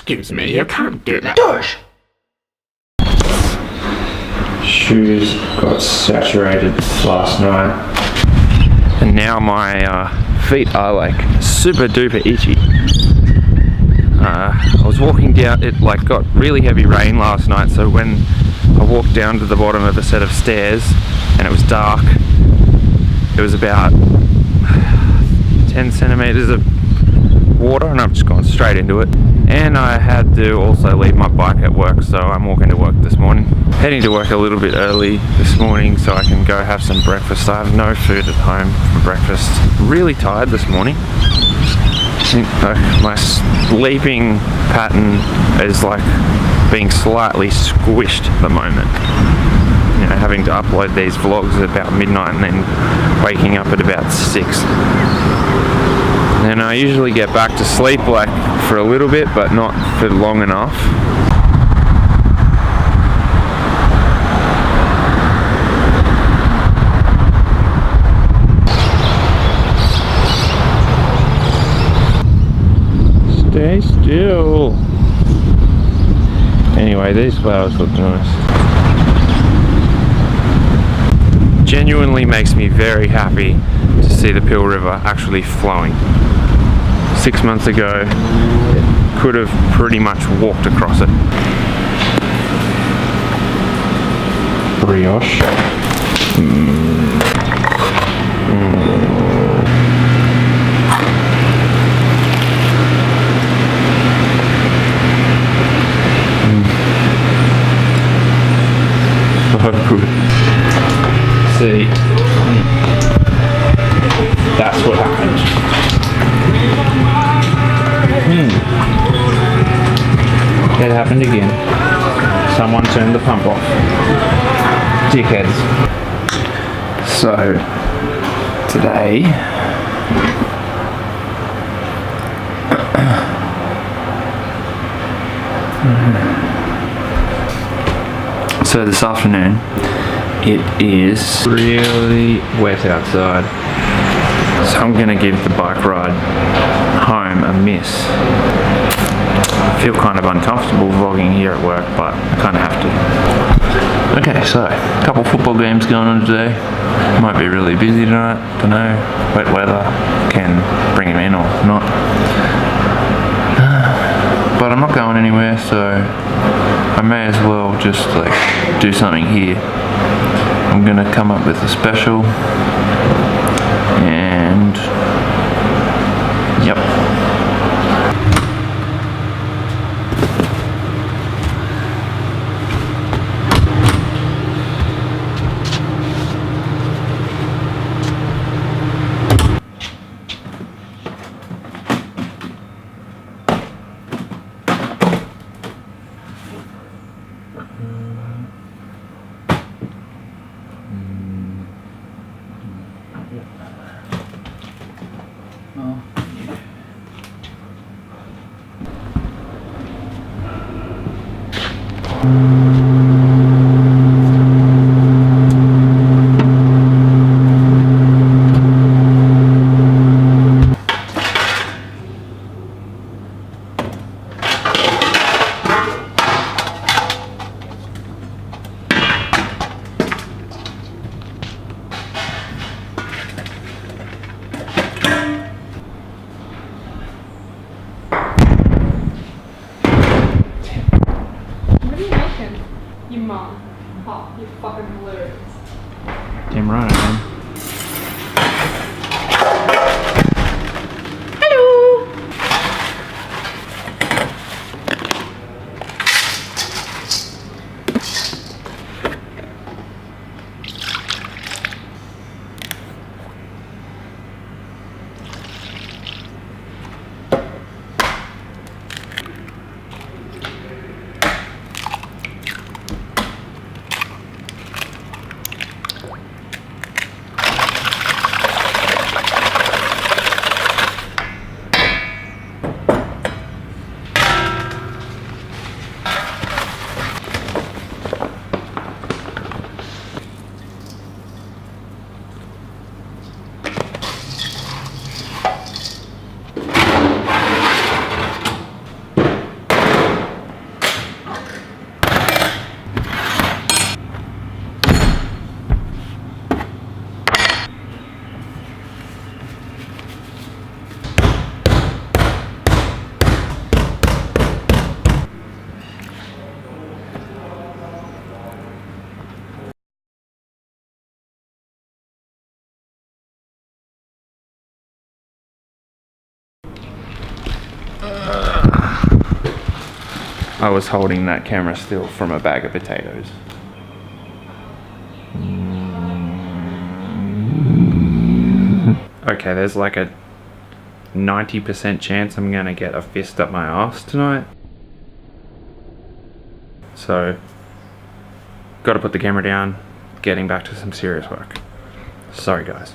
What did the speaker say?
Excuse me, you can't do that. Dosh! Shoes got saturated last night, and now my feet are like super duper itchy. I was walking down, it like got really heavy rain last night, so when I walked down to the bottom of a set of stairs and it was dark, it was about 10 centimeters of water and I've just gone straight into it. And I had to also leave my bike at work, so I'm walking to work this morning. Heading to work a little bit early this morning so I can go have some breakfast. I have no food at home for breakfast. Really tired this morning. I think my sleeping pattern is like being slightly squished at the moment. You know, having to upload these vlogs at about midnight and then waking up at about 6. And I usually get back to sleep like for a little bit, but not for long enough. Stay still. Anyway, these flowers look nice. Genuinely makes me very happy to see the Peel River actually flowing. 6 months ago, could have pretty much walked across it. Brioche. So good. See, that's what happened. It happened again. Someone turned the pump off. Dickheads. So, today, this afternoon, it is really wet outside. So I'm going to give the bike ride home a miss. I feel kind of uncomfortable vlogging here at work, but I kind of have to. Okay, so a couple football games going on today. Might be really busy tonight, don't know. Wet weather can bring him in or not. But I'm not going anywhere, so I may as well just like do something here. I'm gonna come up with a special and yep. You mom. Oh, you fucking hilarious. Damn right I am. I was holding that camera still from a bag of potatoes. Okay, there's like a 90% chance I'm gonna get a fist up my ass tonight. So, gotta put the camera down, getting back to some serious work. Sorry guys.